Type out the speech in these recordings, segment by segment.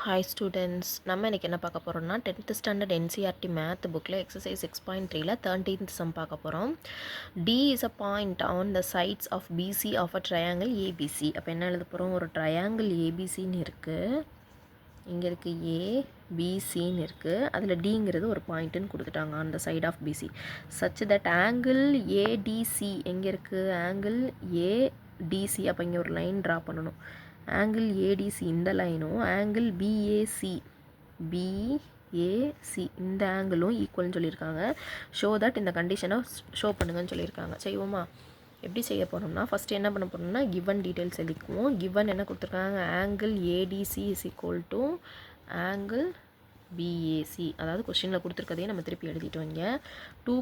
Hi students, நம்ம இன்னைக்கு என்ன பார்க்க போறோம்னா 10th ஸ்டாண்டர்ட் NCERT மேத் புக்கில் எக்ஸசைஸ் 6.3ல 13th சம் பார்க்க போகிறோம். D is a point on the sides of BC of a triangle ABC. அப்போ என்ன எழுத போகிறோம்? ஒரு ட்ரையாங்கிள் ஏபிசின்னு இருக்குது. இங்கே இருக்குது ஏபிசின்னு இருக்குது. அதில் டிங்கிறது ஒரு பாயிண்ட்டுன்னு கொடுத்துட்டாங்க on the side of BC. Such that angle ADC எங்கே இருக்குது? Angle ADC. அப்போ இங்கே ஒரு லைன் ட்ரா பண்ணணும். ஆங்கிள் ஏடிசி இந்த லைனும் ஆங்கிள் பிஏசி இந்த ஆங்கிளும் ஈக்குவல்னு சொல்லியிருக்காங்க. ஷோ தட் இந்த கண்டிஷனை ஷோ பண்ணுங்கன்னு சொல்லியிருக்காங்க. செய்வோமா? எப்படி செய்ய போகிறோம்னா ஃபஸ்ட்டு என்ன பண்ண போகிறோம்னா கிவன் டீட்டெயில்ஸ் எழுதிக்குவோம். கிவன் என்ன கொடுத்துருக்காங்க? Angle ADC is equal to angle BAC. அதாவது கொஸ்டினில் கொடுத்துருக்கதையே நம்ம திருப்பி எழுதிட்டோம். இங்கே to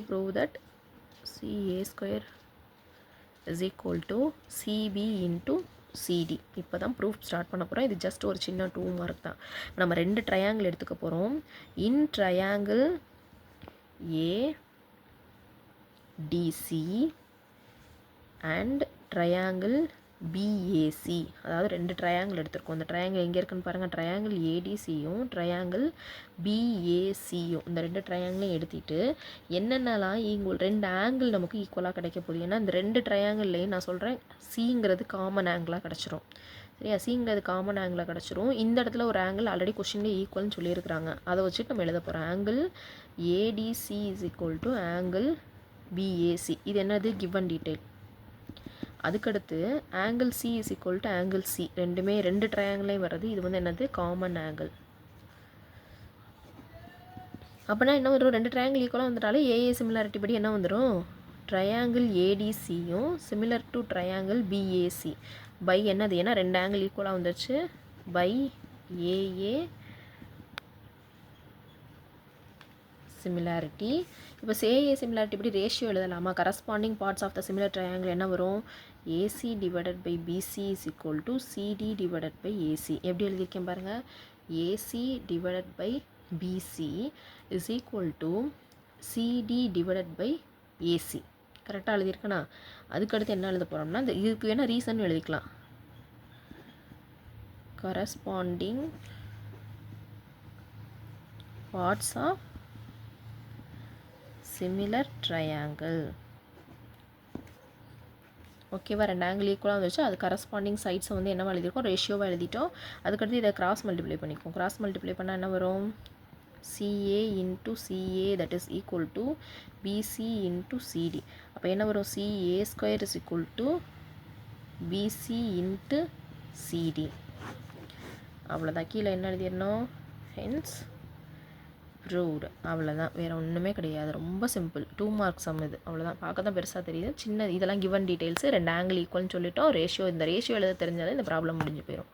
prove that CA square is equal to CB into CD. இப்போ தான் ப்ரூஃப் ஸ்டார்ட் பண்ண போகிறோம். இது ஜஸ்ட் ஒரு சின்ன 2 மார்க் தான். நம்ம 2 ட்ரையாங்கிள் எடுத்துக்க போகிறோம். இன் triangle ADC and triangle BAC, அதாவது 2 ட்ரையாங்கிள் எடுத்துருக்கோம். இந்த ட்ரையாங்கிள் எங்கே இருக்குன்னு பாருங்கள். ட்ரையாங்கிள் ADCயும் ட்ரையாங்கிள் BACயும் இந்த 2 ட்ரையாங்கிளையும் எடுத்துகிட்டு என்னென்னலாம் இங்கே 2 ஆங்கிள் நமக்கு ஈக்குவலாக கிடைக்க போகுது. ஏன்னா இந்த 2 ட்ரையாங்கிள்லேயும் நான் சொல்கிறேன் சிங்கிறது காமன் ஆங்கிளாக கிடச்சிரும். சரியா? சிங்கிறது காமன் ஆங்கிளாக கிடச்சிரும். இந்த இடத்துல ஒரு ஆங்கிள் ஆல்ரெடி கொஸ்டின்லேயே ஈக்குவல்னு சொல்லியிருக்கிறாங்க. அதை வச்சுட்டு நம்ம எழுத போகிறோம். Angle ADC is equal to angle BAC. இது என்னது? Given detail. அதுக்கடுத்து angle C is equal to angle C. ரெண்டுமே 2 ட்ரையாங்கிளையும் வர்றது. இது வந்து என்னது? Common angle. அப்படின்னா என்ன வரும்? 2 ட்ரையாங்கிள் ஈக்குவலாக வந்துட்டாலே ஏஏ சிமிலாரிட்டி படி என்ன வந்துடும்? Triangle ஏடிசியும் similar to triangle BAC by என்னது? ஏன்னா 2 ஆங்கிள் ஈக்குவலாக வந்துருச்சு. By AA similarity. இப்போ ஏஏ சிமிலாரிட்டி படி ரேஷியோ எழுதலாமா? Corresponding parts of the similar triangle என்ன வரும்? AC divided by PC is equal to CD divided by AC. எப்படி எழுதியிருக்கேன் பாருங்கள். AC divided by PC is equal to CD divided by AC. கரெக்டாக எழுதியிருக்கேனா? அதுக்கடுத்து என்ன எழுத போகிறோம்னா இந்த இதுக்கு வேணால் ரீசன் எழுதிக்கலாம். Corresponding parts of similar triangle. ஓகேவா? 2 ஆங்கிள் ஈக்குவலாக வந்துச்சு. அது கரஸ்பாண்டிங் சைட்ஸை வந்து என்ன எழுதியிருக்கோம்? ரேஷியோவாக எழுதிட்டோம். அதுக்கடுத்து இதை கிராஸ் மல்டிப்ளை பண்ணிப்போம். கிராஸ் மல்டிப்ளை பண்ணால் என்ன வரும்? CA into CA that is equal to BC into CD. அப்போ என்ன வரும்? CA square is equal to BC into CD. அவ்வளோதான். கீழே என்ன எழுதிடணும்? Hence proved. அவ்வளோதான். வேறு ஒன்றுமே கிடையாது. ரொம்ப சிம்பிள். 2 மார்க் சம் இது. அவ்வளோதான். பார்க்க தான் பெருசாக தெரியுது. சின்ன இதெல்லாம் கிவன் டீட்டெயில்ஸு. 2 ஆங்கிள் ஈக்குவல்னு சொல்லிட்டோம். ரேஷியோ இந்த ரேஷியோ எழுத தெரிஞ்சாலே இந்த ப்ராப்ளம் முடிஞ்சு போயிடும்.